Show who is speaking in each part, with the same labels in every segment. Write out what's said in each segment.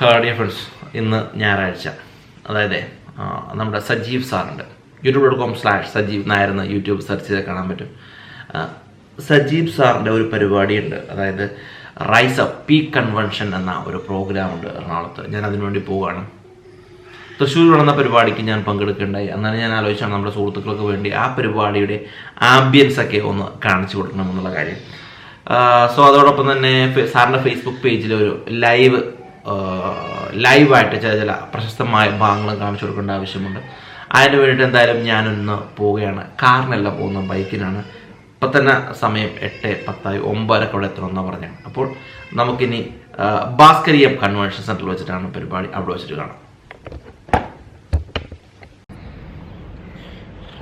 Speaker 1: Dear friends, ഇന്ന് ഞായറാഴ്ച, അതായത് നമ്മുടെ സജീവ് സാറുണ്ട്. youtube.com/സജീവ് നായർ എന്ന് യൂട്യൂബ് സെർച്ച് ചെയ്താൽ കാണാൻ പറ്റും. സജീവ് സാറിൻ്റെ ഒരു പരിപാടിയുണ്ട്, അതായത് റൈസ് അപ്പ് പീക്ക് കൺവെൻഷൻ എന്ന ഒരു പ്രോഗ്രാമുണ്ട് എറണാകുളത്ത്. ഞാൻ അതിനുവേണ്ടി പോവുകയാണ്. തൃശ്ശൂർ നടന്ന പരിപാടിക്ക് ഞാൻ പങ്കെടുക്കേണ്ടായി. അന്നാണ് ഞാൻ ആലോചിച്ചാണ് നമ്മുടെ സുഹൃത്തുക്കൾക്ക് വേണ്ടി ആ പരിപാടിയുടെ ആംബിയൻസ് ഒക്കെ ഒന്ന് കാണിച്ചു കൊടുക്കണമെന്നുള്ള കാര്യം. സോ അതോടൊപ്പം തന്നെ സാറിൻ്റെ ഫേസ്ബുക്ക് പേജിൽ ഒരു ലൈവായിട്ട് ചില പ്രശസ്തമായ ഭാഗങ്ങൾ കാണിച്ചു കൊടുക്കേണ്ട ആവശ്യമുണ്ട്. അതിന് വേണ്ടിയിട്ട് എന്തായാലും ഞാനൊന്ന് പോവുകയാണ്. കാറിനല്ല പോകുന്നത്, ബൈക്കിനാണ്. ഇപ്പം തന്നെ സമയം 8:10 9:00 അവിടെ എത്തണമെന്നാണ് പറഞ്ഞത്. അപ്പോൾ നമുക്കിനി ഭാസ്കരീയം കൺവെൻഷൻ സെൻറ്ററിൽ വെച്ചിട്ടാണ് പരിപാടി. അവിടെ വെച്ചിട്ട് കാണാം.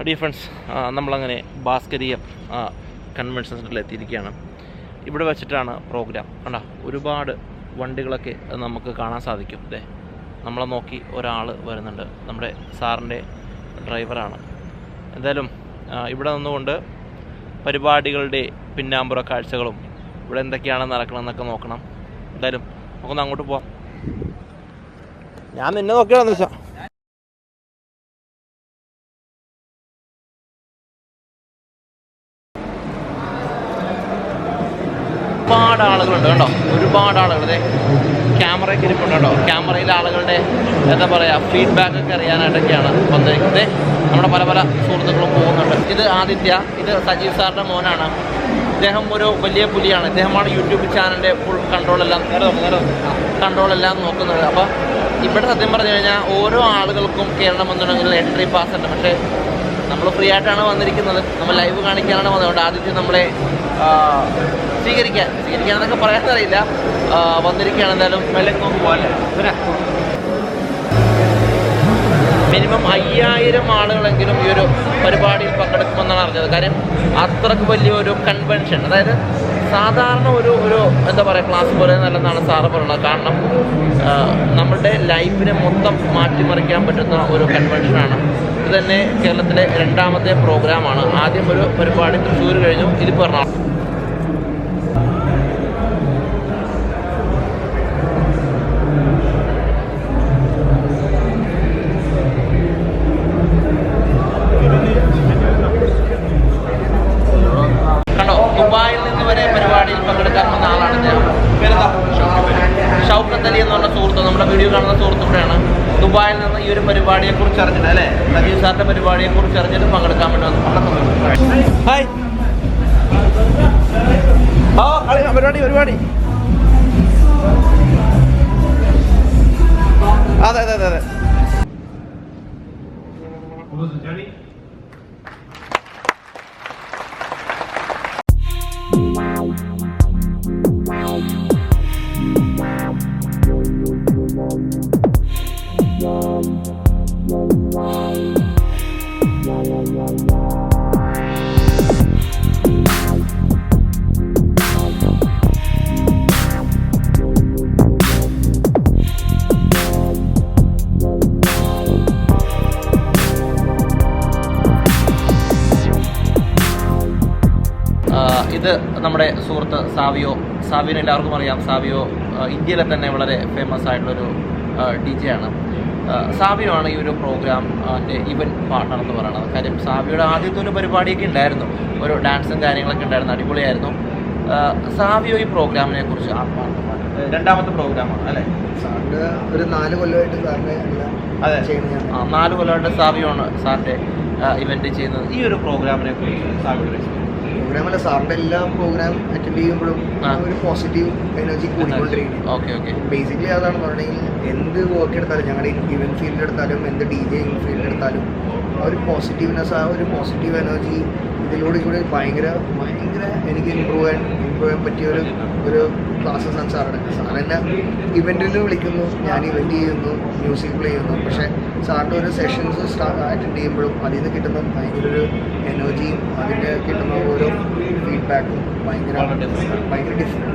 Speaker 1: ഡിയർ ഫ്രണ്ട്സ്, നമ്മളങ്ങനെ ഭാസ്കരീയം കൺവെൻഷൻ സെൻറ്ററിൽ എത്തിയിരിക്കുകയാണ്. ഇവിടെ വെച്ചിട്ടാണ് പ്രോഗ്രാം. കണ്ടോ, ഒരുപാട് വണ്ടികളൊക്കെ നമുക്ക് കാണാൻ സാധിക്കും. ഇതേ നമ്മളെ നോക്കി ഒരാൾ വരുന്നുണ്ട്, നമ്മുടെ സാറിൻ്റെ ഡ്രൈവറാണ്. എന്തായാലും ഇവിടെ നിന്നുകൊണ്ട് പരിപാടികളുടെ പിന്നാമ്പുറ കാഴ്ചകളും ഇവിടെ എന്തൊക്കെയാണ് നടക്കണമെന്നൊക്കെ നോക്കണം. എന്തായാലും നമുക്കൊന്ന് അങ്ങോട്ട് പോവാം. ഞാൻ നിന്നെ നോക്കിയാണെന്ന് വെച്ചാൽ ഒരുപാട് ആളുകളുണ്ട് കേട്ടോ, ഒരുപാട് ആളുകൾ. അതെ ക്യാമറയ്ക്ക് ഇരിപ്പുണ്ട് കേട്ടോ. ക്യാമറയിലെ ആളുകളുടെ എന്താ പറയുക ഫീഡ്ബാക്കൊക്കെ അറിയാനായിട്ടൊക്കെയാണ് വന്നിരിക്കുന്നത്. നമ്മുടെ പല പല സുഹൃത്തുക്കളും പോകുന്നുണ്ട്. ഇത് ആദിത്യ, ഇത് സജീവ് സാറിൻ്റെ മോനാണ്. ഇദ്ദേഹം ഒരു വലിയ പുലിയാണ്. ഇദ്ദേഹമാണ് യൂട്യൂബ് ചാനലിൻ്റെ ഫുൾ കൺട്രോളെല്ലാം നോക്കുന്നത്. അപ്പോൾ ഇവിടെ സത്യം പറഞ്ഞു കഴിഞ്ഞാൽ ഓരോ ആളുകൾക്കും കയറണമെന്നുണ്ടെങ്കിൽ എൻട്രി പാസ് ഉണ്ട്. പക്ഷേ നമ്മൾ ഫ്രീ ആയിട്ടാണ് വന്നിരിക്കുന്നത്, നമ്മൾ ലൈവ് കാണിക്കാനാണ് വന്നത്. ആദ്യം നമ്മളെ സ്വീകരിക്കാനെന്നൊക്കെ പറയാനറിയില്ല, വന്നിരിക്കുകയാണ്. എന്തായാലും വിലക്ക് നോക്ക് പോലെ മിനിമം 5000 ആളുകളെങ്കിലും ഈ ഒരു പരിപാടിയിൽ പങ്കെടുക്കുമെന്നാണ് അറിഞ്ഞത്. കാര്യം അത്രക്ക് വലിയൊരു കൺവെൻഷൻ, അതായത് സാധാരണ ഒരു എന്താ പറയുക ക്ലാസ് പോലെ നല്ലതെന്നാണ് സാറ് പറയുന്നത്. കാരണം നമ്മളുടെ ലൈഫിനെ മൊത്തം മാറ്റിമറിക്കാൻ പറ്റുന്ന ഒരു കൺവെൻഷനാണ്. ഇത് തന്നെ കേരളത്തിലെ 2ാമത്തെ പ്രോഗ്രാമാണ്. ആദ്യം ഒരു പരിപാടി തൃശ്ശൂർ കഴിഞ്ഞു, ഇതിപ്പോൾ എറണാകുളം. ദുബായിൽ നിന്ന് വരെ പരിപാടിയിൽ പങ്കെടുക്കാൻ വന്ന ആളാണ് ഞാൻ. ഷൗക്കത്ത് അലി എന്ന് പറഞ്ഞ സുഹൃത്ത്, നമ്മുടെ വീഡിയോ കാണുന്ന സുഹൃത്ത് കൂടെയാണ്. ദുബായിൽ നിന്ന് ഈ ഒരു പരിപാടിയെക്കുറിച്ച് അറിഞ്ഞിട്ട്, അല്ലേ, സജീവ് സാറിൻ്റെ പരിപാടിയെക്കുറിച്ച് അറിഞ്ഞിട്ട് പങ്കെടുക്കാൻ വേണ്ടി വന്നു. ഹായ്, പരിപാടി അതെ. ഇത് നമ്മുടെ സുഹൃത്ത് സാവിയോനെ എല്ലാവർക്കും അറിയാം. സാവിയോ ഇന്ത്യയിലെ തന്നെ വളരെ ഫേമസ് ആയിട്ടുള്ളൊരു DJ ആണ്. സാവിയോ ആണ് ഈ ഒരു പ്രോഗ്രാമിൻ്റെ ഇവൻറ്റ് പാർട്ണർ എന്ന് പറയുന്നത്. കാര്യം സാവിയുടെ ആദ്യത്തെ ഒരു പരിപാടിയൊക്കെ ഉണ്ടായിരുന്നു, ഒരു ഡാൻസും കാര്യങ്ങളൊക്കെ ഉണ്ടായിരുന്നു, അടിപൊളിയായിരുന്നു. സാവിയോ ഈ പ്രോഗ്രാമിനെ കുറിച്ച് 2ാമത്തെ പ്രോഗ്രാമാണ് അല്ലേ?
Speaker 2: സാറിൻ്റെ ഒരു 4 കൊല്ലമായിട്ട് സാറിൻ്റെ
Speaker 1: അതെ 4 കൊല്ലമായിട്ട് സാവിയോ ആണ് സാറിൻ്റെ ഇവൻറ്റ് ചെയ്യുന്നത്. ഈ ഒരു പ്രോഗ്രാമിനെ കുറിച്ച് സാവിയുടെ
Speaker 2: പ്രോഗ്രാമല്ല, സാറിൻ്റെ എല്ലാ പ്രോഗ്രാം അറ്റൻഡ് ചെയ്യുമ്പോഴും ഒരു പോസിറ്റീവ് എനർജി കൂടിക്കൊണ്ടിരിക്കും.
Speaker 1: ഓക്കെ
Speaker 2: ബേസിക്കലി അതാണ് പറഞ്ഞെങ്കിൽ എന്ത് വർക്ക് എടുത്താലും, ഞങ്ങളുടെ ഇവൻറ്റ് ഫീൽഡ് എടുത്താലും, എന്ത് DJ ഫീൽഡ് എടുത്താലും, ആ ഒരു പോസിറ്റീവ്നെസ്, ആ ഒരു പോസിറ്റീവ് എനർജി ഇതിലൂടെ ഭയങ്കര എനിക്ക് ഇമ്പ്രൂവ് ചെയ്യാൻ പറ്റിയ ഒരു ക്ലാസ്സസ് ആണ് സാറുടെ. സാറെന്നെ ഇവൻറ്റിൽ വിളിക്കുന്നു, ഞാൻ ഇവൻറ്റ് ചെയ്യുന്നു, മ്യൂസിക് പ്ലേ ചെയ്യുന്നു. പക്ഷേ സാറിൻ്റെ ഒരു സെഷൻസ് അറ്റൻഡ് ചെയ്യുമ്പോഴും അതിൽ നിന്ന് കിട്ടുന്ന ഭയങ്കര ഒരു എനർജിയും അതിൻ്റെ കിട്ടുന്ന ഓരോ ഫീഡ്ബാക്കും ഭയങ്കര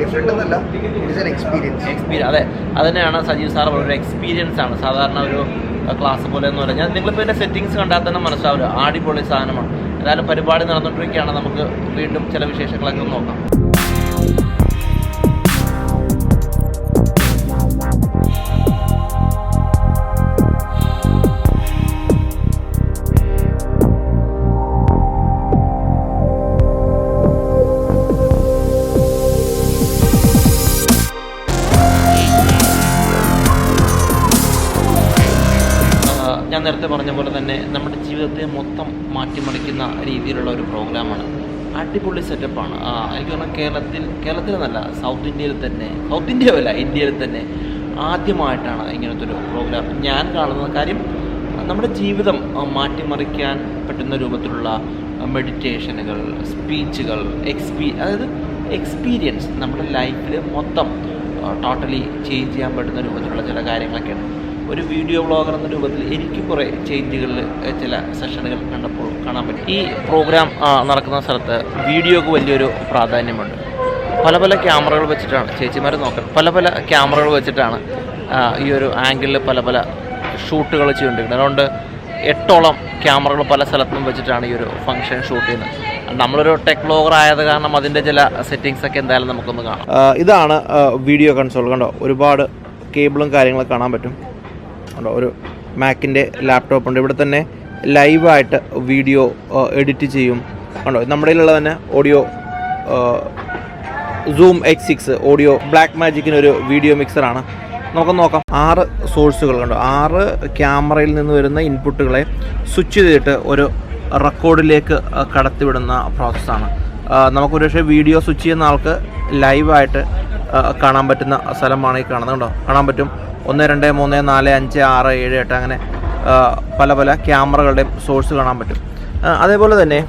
Speaker 2: ഡിഫറെൻ്റ് എന്നല്ല, ഇറ്റ് ഇസ് ആൻ എക്സ്പീരിയൻസ്.
Speaker 1: അതെ, അത് തന്നെയാണ് സജീവ് സാർ ഒരു എക്സ്പീരിയൻസ് ആണ്. സാധാരണ ഒരു ക്ലാസ് പോലെ എന്ന് പറഞ്ഞാൽ നിങ്ങളിപ്പോൾ ഇതിൻ്റെ സെറ്റിങ്സ് കണ്ടാൽ തന്നെ മനസ്സിലാവില്ല, അടിപൊളി സാധനമാണ്. ഏതായാലും പരിപാടി നടന്നുകൊണ്ടിരിക്കുകയാണ്. നമുക്ക് വീണ്ടും ചില വിശേഷങ്ങളൊക്കെ നോക്കാം. നേരത്തെ പറഞ്ഞ പോലെ തന്നെ നമ്മുടെ ജീവിതത്തെ മൊത്തം മാറ്റിമറിക്കുന്ന രീതിയിലുള്ള ഒരു പ്രോഗ്രാമാണ്. അടിപൊളി സെറ്റപ്പാണ്. എനിക്ക് തോന്നുന്നു കേരളത്തിലെന്നല്ല, സൗത്ത് ഇന്ത്യയിൽ തന്നെ, സൗത്ത് ഇന്ത്യയല്ല ഇന്ത്യയിൽ തന്നെ ആദ്യമായിട്ടാണ് ഇങ്ങനത്തെ ഒരു പ്രോഗ്രാം ഞാൻ കാണുന്ന. കാര്യം നമ്മുടെ ജീവിതം മാറ്റിമറിക്കാൻ പറ്റുന്ന രൂപത്തിലുള്ള മെഡിറ്റേഷനുകൾ, സ്പീച്ചുകൾ, അതായത് എക്സ്പീരിയൻസ് നമ്മുടെ ലൈഫിൽ മൊത്തം ടോട്ടലി ചേഞ്ച് ചെയ്യാൻ പറ്റുന്ന രൂപത്തിലുള്ള ചില കാര്യങ്ങളൊക്കെയാണ്. ഒരു വീഡിയോ വ്ളോഗർ എന്ന രൂപത്തിൽ എനിക്ക് കുറേ ചേഞ്ചുകളിൽ ചില സെഷനുകൾ കണ്ടപ്പോൾ കാണാൻ പറ്റും. ഈ പ്രോഗ്രാം നടക്കുന്ന സ്ഥലത്ത് വീഡിയോക്ക് വലിയൊരു പ്രാധാന്യമുണ്ട്. പല പല ക്യാമറകൾ വെച്ചിട്ടാണ് ചേച്ചിമാർ നോക്കാൻ, പല പല ക്യാമറകൾ വെച്ചിട്ടാണ് ഈ ഒരു ആംഗിളിൽ പല പല ഷൂട്ടുകൾ ചെയ്തുകൊണ്ടിരിക്കുന്നത്. അതുകൊണ്ട് 8ഓളം ക്യാമറകൾ പല സ്ഥലത്തും വെച്ചിട്ടാണ് ഈ ഒരു ഫംഗ്ഷൻ ഷൂട്ട് ചെയ്യുന്നത്. നമ്മളൊരു ടെക് വ്ളോഗർ ആയത് കാരണം അതിൻ്റെ ചില സെറ്റിങ്സ് ഒക്കെ എന്തായാലും നമുക്കൊന്ന് കാണാം. ഇതാണ് വീഡിയോ കൺസോൾ. കണ്ടോ, ഒരുപാട് കേബിളും കാര്യങ്ങളൊക്കെ കാണാൻ പറ്റും. കണ്ടോ, ഒരു മാക്കിൻ്റെ ലാപ്ടോപ്പ് ഉണ്ട്. ഇവിടെ തന്നെ ലൈവായിട്ട് വീഡിയോ എഡിറ്റ് ചെയ്യും. കണ്ടോ, നമ്മുടെ കയ്യിലുള്ള തന്നെ audio Zoom H6 audio Black മാജിക്കിനൊരു വീഡിയോ മിക്സറാണ്. നമുക്ക് നോക്കാം. 6 സോഴ്സുകൾ കണ്ടോ, 6 ക്യാമറയിൽ നിന്ന് വരുന്ന ഇൻപുട്ടുകളെ സ്വിച്ച് ചെയ്തിട്ട് ഒരു റെക്കോർഡിലേക്ക് കടത്തിവിടുന്ന പ്രോസസ്സാണ്. നമുക്കൊരു പക്ഷേ വീഡിയോ സ്വിച്ച് ചെയ്യുന്ന ആൾക്ക് ലൈവായിട്ട് കാണാൻ പറ്റുന്ന സ്ഥലമാണ് ഈ കാണുന്നത്. കണ്ടോ, കാണാൻ പറ്റും 1, 2, 3, 4, 5, 6, 7, 8 അങ്ങനെ പല പല ക്യാമറകളുടെയും സോഴ്സ് കാണാൻ പറ്റും. അതേപോലെ തന്നെ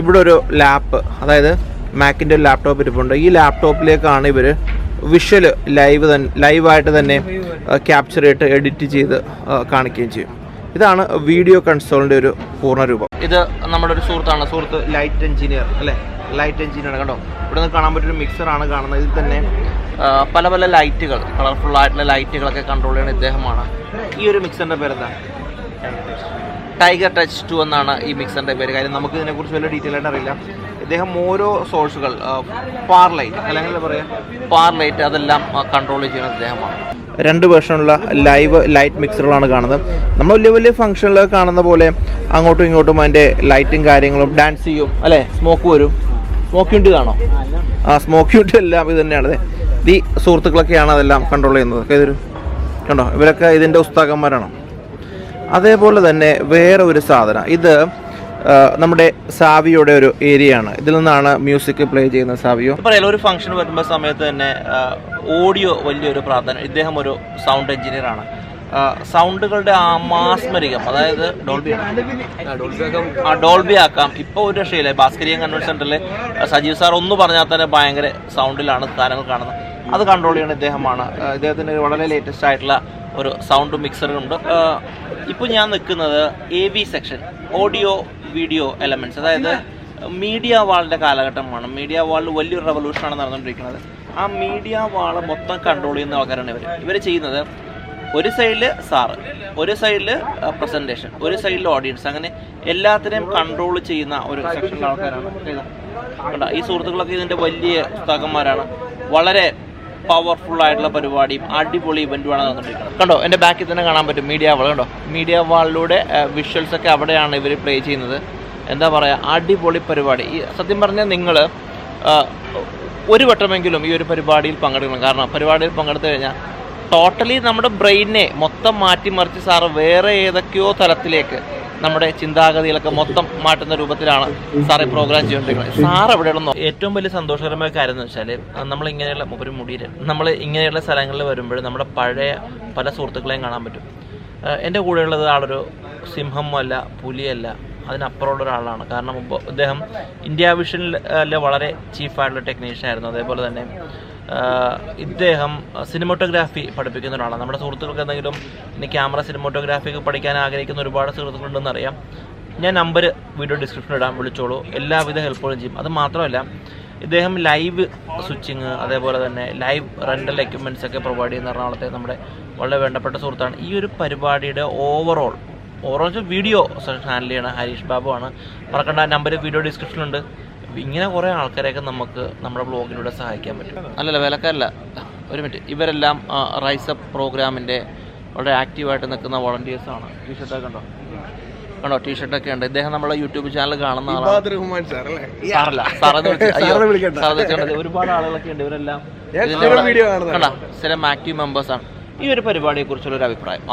Speaker 1: ഇവിടെ ഒരു ലാപ്പ്, അതായത് മാക്കിൻ്റെ ഒരു ലാപ്ടോപ്പ് ഇരിപ്പുണ്ട്. ഈ ലാപ്ടോപ്പിലേക്കാണ് ഇവർ വിഷ്വൽ ലൈവായിട്ട് തന്നെ ക്യാപ്ചർ ചെയ്തിട്ട് എഡിറ്റ് ചെയ്ത് കാണിക്കുകയും ചെയ്യും. ഇതാണ് വീഡിയോ കൺസോളിൻ്റെ ഒരു പൂർണ്ണരൂപം. ഇത് നമ്മുടെ ഒരു സുഹൃത്ത് ലൈറ്റ് എഞ്ചിനീയർ അല്ലേ, ലൈറ്റ് എഞ്ചിനീയർ. കണ്ടോ, ഇവിടെ നിന്ന് കാണാൻ പറ്റിയൊരു മിക്സറാണ് കാണുന്നത്. ഇതിൽ തന്നെ പല പല ലൈറ്റുകൾ, കളർഫുൾ ആയിട്ടുള്ള ലൈറ്റുകളൊക്കെ കൺട്രോൾ ചെയ്യുന്ന ഇദ്ദേഹമാണ്. ഈ ഒരു മിക്സറിൻ്റെ പേരെന്താ? ടൈഗർ ടച്ച് 2 എന്നാണ് ഈ മിക്സറിൻ്റെ പേര്. കാര്യം നമുക്ക് ഇതിനെക്കുറിച്ച് വലിയ ഡീറ്റെയിൽ ആയിട്ട് അറിയില്ല. ഇദ്ദേഹം ഓരോ സോഴ്സുകൾ, പാർ ലൈറ്റ് അല്ലെങ്കിൽ പറയാം പാർ ലൈറ്റ്, അതെല്ലാം കൺട്രോൾ ചെയ്യുന്ന ഇദ്ദേഹമാണ്. 2 വേർഷനുള്ള ലൈവ് ലൈറ്റ് മിക്സറുകളാണ് കാണുന്നത്. നമ്മൾ വലിയ വലിയ ഫംഗ്ഷനിലൊക്കെ കാണുന്ന പോലെ അങ്ങോട്ടും ഇങ്ങോട്ടും അതിൻ്റെ ലൈറ്റും കാര്യങ്ങളും ഡാൻസ് ചെയ്യും അല്ലേ, സ്മോക്ക് വരും. സ്മോക്ക് യൂണിറ്റ് കാണോ? സ്മോക്ക് യൂണിറ്റ് എല്ലാം ഇത് തന്നെയാണ്. ഈ സുഹൃത്തുക്കളൊക്കെയാണ് അതെല്ലാം കൺട്രോൾ ചെയ്യുന്നത്. ഇതൊരു കണ്ടോ, ഇവരൊക്കെ ഇതിൻ്റെ ഉസ്താക്കന്മാരാണ്. അതേപോലെ തന്നെ വേറെ ഒരു സാധനം, ഇത് നമ്മുടെ സാവിയോടെ ഒരു ഏരിയ ആണ്. ഇതിൽ നിന്നാണ് മ്യൂസിക് പ്ലേ ചെയ്യുന്ന സാവിയോ. പറയാലോ, ഒരു ഫംഗ്ഷൻ വരുമ്പോൾ സമയത്ത് തന്നെ ഓഡിയോ വലിയൊരു പ്രാധാന്യം. ഇദ്ദേഹം ഒരു സൗണ്ട് എഞ്ചിനീയർ ആണ്. സൗണ്ടുകളുടെ ആ മാസ്മരികം, അതായത് ഡോൾബി ആക്കാം. ഇപ്പോൾ ഒരു രക്ഷയില്ല. ഭാസ്കരീയം കൺവെൻഷൻ സെന്ററിൽ സജീവ് സാർ ഒന്ന് പറഞ്ഞാൽ തന്നെ ഭയങ്കര സൗണ്ടിലാണ് കാര്യങ്ങൾ കാണുന്നത്. അത് കൺട്രോൾ ചെയ്യുന്ന ഇദ്ദേഹമാണ്. ഇദ്ദേഹത്തിന് വളരെ ലേറ്റസ്റ്റ് ആയിട്ടുള്ള ഒരു സൗണ്ട് മിക്സറുണ്ട്. ഇപ്പോൾ ഞാൻ നിൽക്കുന്നത് AV section, audio video elements. അതായത് മീഡിയ വാളിൻ്റെ കാലഘട്ടമാണ്. മീഡിയ വാളിൽ വലിയൊരു റെവല്യൂഷനാണ് നടന്നുകൊണ്ടിരിക്കുന്നത്. ആ മീഡിയ വാൾ മൊത്തം കൺട്രോൾ ചെയ്യുന്ന ആൾക്കാരാണ് ഇവർ ചെയ്യുന്നത്. ഒരു സൈഡിൽ സാറ്, ഒരു സൈഡിൽ പ്രസൻറ്റേഷൻ, ഒരു സൈഡിൽ ഓഡിയൻസ്, അങ്ങനെ എല്ലാത്തിനെയും കൺട്രോൾ ചെയ്യുന്ന ഒരു സെക്ഷനിലെ ആൾക്കാരാണ്. കണ്ടോ, ഈ സുഹൃത്തുക്കളൊക്കെ ഇതിൻ്റെ വലിയ പുസ്തകന്മാരാണ്. വളരെ പവർഫുൾ ആയിട്ടുള്ള പരിപാടിയും അടിപൊളി ഇവൻറ്റുമാണ് നടന്നിരിക്കുന്നത്. കണ്ടോ, എൻ്റെ ബാക്കിൽ തന്നെ കാണാൻ പറ്റും മീഡിയ വാൾ. കണ്ടോ, മീഡിയ വാളിലൂടെ വിഷ്വൽസൊക്കെ അവിടെയാണ് ഇവർ പ്ലേ ചെയ്യുന്നത്. എന്താ പറയുക, അടിപൊളി പരിപാടി. ഈ സത്യം പറഞ്ഞാൽ നിങ്ങൾ ഒരു വട്ടമെങ്കിലും ഈ ഒരു പരിപാടിയിൽ പങ്കെടുക്കണം. കാരണം പരിപാടിയിൽ പങ്കെടുത്തു കഴിഞ്ഞാൽ ടോട്ടലി നമ്മുടെ ബ്രെയിനെ മൊത്തം മാറ്റിമറിച്ച് സാറ് വേറെ ഏതൊക്കെയോ തലത്തിലേക്ക് നമ്മുടെ ചിന്താഗതികളൊക്കെ മൊത്തം മാറ്റുന്ന രൂപത്തിലാണ് സാറ് പ്രോഗ്രാം ചെയ്തുകൊണ്ടിരിക്കുന്നത്. സാർ എവിടെയുള്ള ഏറ്റവും വലിയ സന്തോഷകരമായ കാര്യം എന്ന് വെച്ചാൽ നമ്മൾ ഇങ്ങനെയുള്ള സ്ഥലങ്ങളിൽ വരുമ്പോൾ നമ്മുടെ പഴയ പല സുഹൃത്തുക്കളെയും കാണാൻ പറ്റും. എൻ്റെ കൂടെയുള്ളത് ആളൊരു സിംഹമല്ല, പുലിയല്ല, അതിനപ്പുറമുള്ള ഒരാളാണ്. കാരണം ഇപ്പോൾ ഇദ്ദേഹം ഇന്ത്യ വിഷനിലെ വളരെ ചീഫായിട്ടുള്ള ടെക്നീഷ്യൻ ആയിരുന്നു. അതേപോലെ തന്നെ ഇദ്ദേഹം സിനിമോട്ടോഗ്രാഫി പഠിപ്പിക്കുന്ന ഒരാളാണ്. നമ്മുടെ സുഹൃത്തുക്കൾക്ക് എന്തെങ്കിലും ഇനി ക്യാമറ സിനിമോട്ടോഗ്രാഫി പഠിക്കാൻ ആഗ്രഹിക്കുന്ന ഒരുപാട് സുഹൃത്തുക്കളുണ്ടെന്ന് അറിയാം. ഞാൻ നമ്പർ വീഡിയോ ഡിസ്ക്രിപ്ഷനിൽ ഇടാൻ, വിളിച്ചോളൂ. എല്ലാവിധ ഹെൽപ്പുകളും ചെയ്യും. അത് മാത്രമല്ല ഇദ്ദേഹം ലൈവ് സ്വിച്ചിങ്, അതേപോലെ തന്നെ ലൈവ് റെൻ്റൽ എക്യുപ്മെൻറ്റ്സ് ഒക്കെ പ്രൊവൈഡ് ചെയ്യുന്ന എറണാകുളത്തെ നമ്മുടെ വളരെ വേണ്ടപ്പെട്ട സുഹൃത്താണ്. ഈ ഒരു പരിപാടിയുടെ ഓവറോൾ വീഡിയോ ഹാൻഡിൽ ചെയ്യണ ഹരീഷ് ബാബു ആണ്. മറക്കണ്ട, നമ്പർ വീഡിയോ ഡിസ്ക്രിപ്ഷനിലുണ്ട്. ഇങ്ങനെ കുറേ ആൾക്കാരെയൊക്കെ നമുക്ക് നമ്മുടെ ബ്ലോഗിലൂടെ സഹായിക്കാൻ പറ്റും. അല്ലല്ല, വിലക്കാരല്ല, ഒരു മിനിറ്റ്. ഇവരെല്ലാം റൈസപ്പ് പ്രോഗ്രാമിൻ്റെ വളരെ ആക്റ്റീവായിട്ട് നിൽക്കുന്ന വോളണ്ടിയേഴ്സാണ്. ടീഷർട്ടൊക്കെ ഉണ്ടോ? കണ്ടോ, ടീഷർട്ടൊക്കെ ഉണ്ട്. ഇദ്ദേഹം നമ്മളെ യൂട്യൂബ് ചാനൽ കാണുന്ന ആളല്ല. ഒരുപാട് ആളുകളൊക്കെ ഉണ്ട്. ഇവരെല്ലാം സ്ഥിരം ആക്റ്റീവ് മെമ്പേഴ്സാണ്. ഈ ഒരു പരിപാടിയെ കുറിച്ചുള്ള ഒരു അഭിപ്രായം?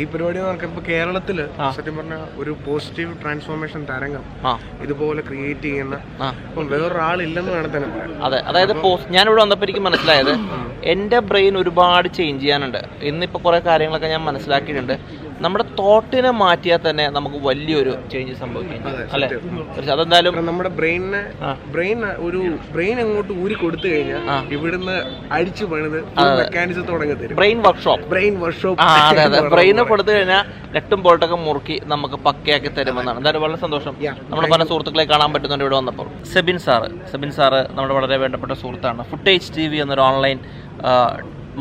Speaker 3: ഈ പരിപാടി ഇപ്പോൾ കേരളത്തിൽ സത്യം പറഞ്ഞ ഒരു പോസിറ്റീവ് ട്രാൻസ്ഫോർമേഷൻ തരംഗം ഇതുപോലെ ക്രിയേറ്റ് ചെയ്യുന്ന ഇപ്പം വേറൊരാളില്ലെന്ന് വേണം തന്നെ പറയാം.
Speaker 1: അതെ, അതായത് ഞാനിവിടെ വന്നപ്പോൾ എനിക്ക് മനസ്സിലായത് എൻ്റെ ബ്രെയിൻ ഒരുപാട് ചേഞ്ച് ചെയ്യാനുണ്ട്. ഇന്നിപ്പോൾ കുറേ കാര്യങ്ങളൊക്കെ ഞാൻ മനസ്സിലാക്കിയിട്ടുണ്ട്. നമ്മുടെ തോട്ടിനെ മാറ്റിയാൽ തന്നെ നമുക്ക് വലിയൊരു ചേഞ്ച് സംഭവിക്കും അല്ലേ? അതെന്തായാലും
Speaker 3: നമ്മുടെ ബ്രെയിൻ അങ്ങോട്ട് ഊരി കൊടുത്തു കഴിഞ്ഞാൽ ഇവിടുന്ന് അടിച്ചു പണിത് മെക്കാനിസം തുടങ്ങി തരും.
Speaker 1: ബ്രെയിൻ വർക്ക്ഷോപ്പ് അതെ അതെ, ബ്രെയിനെ കൊടുത്തു കഴിഞ്ഞാൽ നെട്ടും ബോൾട്ടൊക്കെ മുറുക്കി നമുക്ക് പക്കയാക്കി തരുമെന്നാണ്. എന്തായാലും വളരെ സന്തോഷം. നമ്മുടെ പല സുഹൃത്തുക്കളെ കാണാൻ പറ്റുന്നുണ്ട് ഇവിടെ വന്നപ്പോൾ. സെബിൻ സാറ് നമ്മുടെ വളരെ വേണ്ടപ്പെട്ട സുഹൃത്താണ്. ഫുട്ടേജ് TV എന്നൊരു ഓൺലൈൻ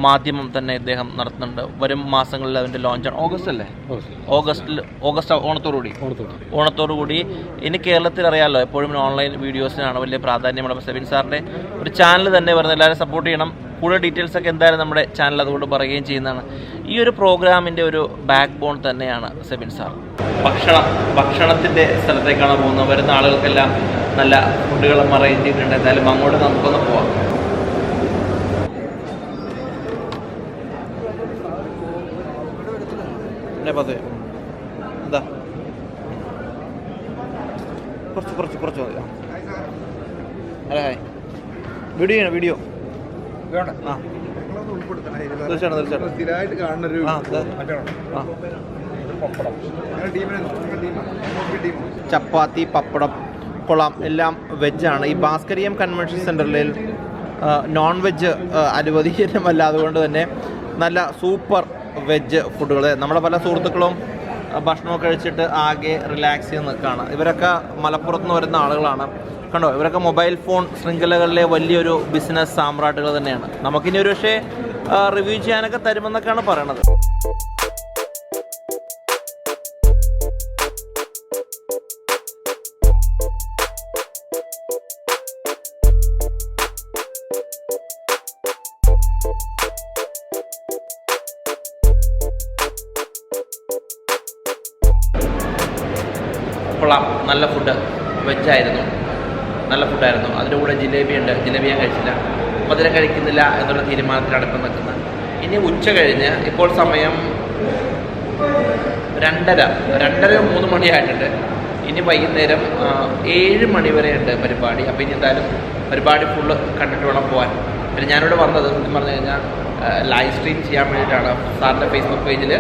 Speaker 1: മാധ്യമം തന്നെ ഇദ്ദേഹം നടത്തുന്നുണ്ട്. വരും മാസങ്ങളിൽ അതിൻ്റെ ലോഞ്ചാണ്. ഓഗസ്റ്റ് അല്ലേ? ഓഗസ്റ്റ് ഓണത്തോടുകൂടി ഇനി കേരളത്തിൽ അറിയാമല്ലോ, എപ്പോഴും ഓൺലൈൻ വീഡിയോസിനാണ് വലിയ പ്രാധാന്യമുള്ള സെബിൻ സാറിൻ്റെ ഒരു ചാനൽ തന്നെ വരുന്നത്. എല്ലാവരും സപ്പോർട്ട് ചെയ്യണം. കൂടുതൽ ഡീറ്റെയിൽസ് ഒക്കെ എന്തായാലും നമ്മുടെ ചാനൽ അതുകൊണ്ട് പറയുകയും ചെയ്യുന്നതാണ്. ഈ ഒരു പ്രോഗ്രാമിൻ്റെ ഒരു ബാക്ക് ബോൺ തന്നെയാണ് സെബിൻ സാർ. ഭക്ഷണത്തിൻ്റെ സ്ഥലത്തേക്കാണ് പോകുന്നത്. വരുന്ന ആളുകൾക്കെല്ലാം നല്ല ഫുഡുകളും അറേഞ്ച് ചെയ്തിട്ടുണ്ട്. എന്തായാലും അങ്ങോട്ട് നമുക്കൊന്ന് പോവാം. എന്താ കുറച്ച് മതി. അതെ, വീഡിയോ
Speaker 2: സ്ഥിരമായിട്ട് കാണുന്നൊരു
Speaker 1: ചപ്പാത്തി, പപ്പടം, കൊള്ളാം. എല്ലാം വെജാണ്. ഈ ഭാസ്കരീയം കൺവെൻഷൻ സെൻറ്ററിൽ നോൺ വെജ് അനുവദീയമല്ല. അതുകൊണ്ട് തന്നെ നല്ല സൂപ്പർ വെജ് ഫുഡുകൾ. നമ്മുടെ പല സുഹൃത്തുക്കളും ഭക്ഷണമൊക്കെ കഴിച്ചിട്ട് ആകെ റിലാക്സ് ചെയ്ത് നിൽക്കുകയാണ്. ഇവരൊക്കെ മലപ്പുറത്ത് നിന്ന് വരുന്ന ആളുകളാണ്. കണ്ടോ, ഇവരൊക്കെ മൊബൈൽ ഫോൺ ശൃംഖലകളിലെ വലിയൊരു ബിസിനസ് സാമ്രാട്ടുകൾ തന്നെയാണ്. നമുക്കിനി ഒരു പക്ഷേ റിവ്യൂ ചെയ്യാനൊക്കെ തരുമെന്നൊക്കെയാണ് പറയണത്. കൊള്ളാം, നല്ല ഫുഡ്, വെജായിരുന്നു, നല്ല ഫുഡായിരുന്നു. അതിൻ്റെ കൂടെ ജിലേബി ഉണ്ട്. ജിലേബി ഞാൻ കഴിച്ചില്ല, മധുരം കഴിക്കുന്നില്ല എന്നുള്ള തീരുമാനത്തിലാണ് ഇപ്പം നിൽക്കുന്നത്. ഇനി ഉച്ച കഴിഞ്ഞ് ഇപ്പോൾ സമയം 2:30-3 മണിയായിട്ടുണ്ട്. ഇനി വൈകുന്നേരം 7 മണി വരെ ഉണ്ട് പരിപാടി. അപ്പോൾ ഇനി എന്തായാലും പരിപാടി ഫുള്ള് കണ്ടിട്ട് വേണം പോകാൻ. പിന്നെ ഞാനിവിടെ വന്നത് എന്ന് പറഞ്ഞു കഴിഞ്ഞാൽ ലൈവ് സ്ട്രീം ചെയ്യാൻ വേണ്ടിയിട്ടാണ്. സാറിൻ്റെ ഫേസ്ബുക്ക് പേജിൽ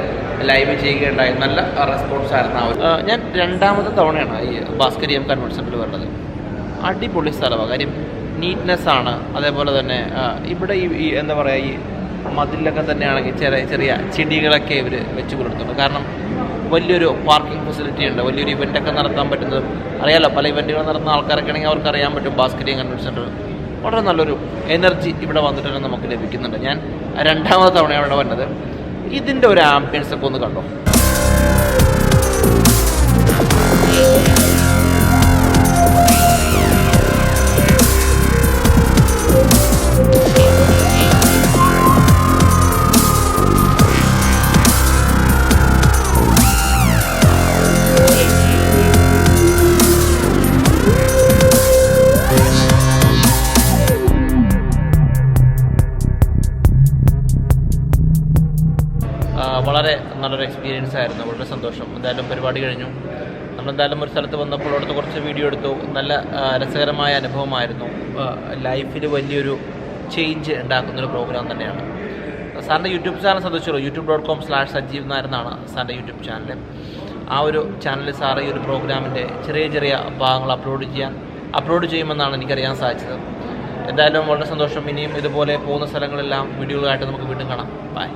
Speaker 1: ലൈവ് ചെയ്യുകയുണ്ടായി. നല്ല റെസ്പോൺസ് ആയിരുന്നു. ഞാൻ 2ാമത്തെ തവണയാണ് ഈ ഭാസ്കരീയം കൺവെൻഷൻ സെൻറ്ററിൽ വരുന്നത്. അടിപൊളി സ്ഥലമാണ്. കാര്യം നീറ്റ്നെസ്സാണ്. അതേപോലെ തന്നെ ഇവിടെ ഈ എന്താ പറയുക, ഈ മതിലൊക്കെ തന്നെയാണെങ്കിൽ ചെറിയ ചെടികളൊക്കെ ഇവർ വെച്ച് പുലർത്തുന്നുണ്ട്. കാരണം വലിയൊരു പാർക്കിംഗ് ഫെസിലിറ്റി ഉണ്ട്. വലിയൊരു ഇവൻ്റൊക്കെ നടത്താൻ പറ്റുന്നത് അറിയാമല്ലോ. പല ഇവൻറ്റുകൾ നടത്തുന്ന ആൾക്കാരൊക്കെ ആണെങ്കിൽ അവർക്ക് അറിയാൻ പറ്റും. ഭാസ്കരീയം കൺവെൻഷൻ സെൻറ്റർ വളരെ നല്ലൊരു എനർജി ഇവിടെ വന്നിട്ട് തന്നെ നമുക്ക് ലഭിക്കുന്നുണ്ട്. ഞാൻ 2ാമത്തെ തവണയാണ് ഇവിടെ വന്നത്. ഇതിൻ്റെ ഒരു ആംബിയൻസ് ഒക്കെ ഒന്ന് കണ്ടോ. വളരെ നല്ലൊരു എക്സ്പീരിയൻസ് ആയിരുന്നു. വളരെ സന്തോഷം. എന്തായാലും പരിപാടി കഴിഞ്ഞു. നമ്മളെന്തായാലും ഒരു സ്ഥലത്ത് വന്നപ്പോൾ അവിടുത്തെ കുറച്ച് വീഡിയോ എടുത്തു. നല്ല രസകരമായ അനുഭവമായിരുന്നു. ലൈഫിൽ വലിയൊരു ചേഞ്ച് ഉണ്ടാക്കുന്നൊരു പ്രോഗ്രാം തന്നെയാണ്. സാറിൻ്റെ യൂട്യൂബ് ചാനൽ സന്ദർശിച്ചല്ലോ. youtube.com/സജീവ് നായരെന്നാണ് സാറിൻ്റെ യൂട്യൂബ് ചാനൽ. ആ ഒരു ചാനലിൽ സാറ് ഈ ഒരു പ്രോഗ്രാമിൻ്റെ ചെറിയ ഭാഗങ്ങൾ അപ്ലോഡ് ചെയ്യുമെന്നാണ് എനിക്കറിയാൻ സാധിച്ചത്. എന്തായാലും വളരെ സന്തോഷം. ഇനിയും ഇതുപോലെ പോകുന്ന സ്ഥലങ്ങളെല്ലാം വീഡിയോകളായിട്ട് നമുക്ക് വീണ്ടും കാണാം. ബൈ.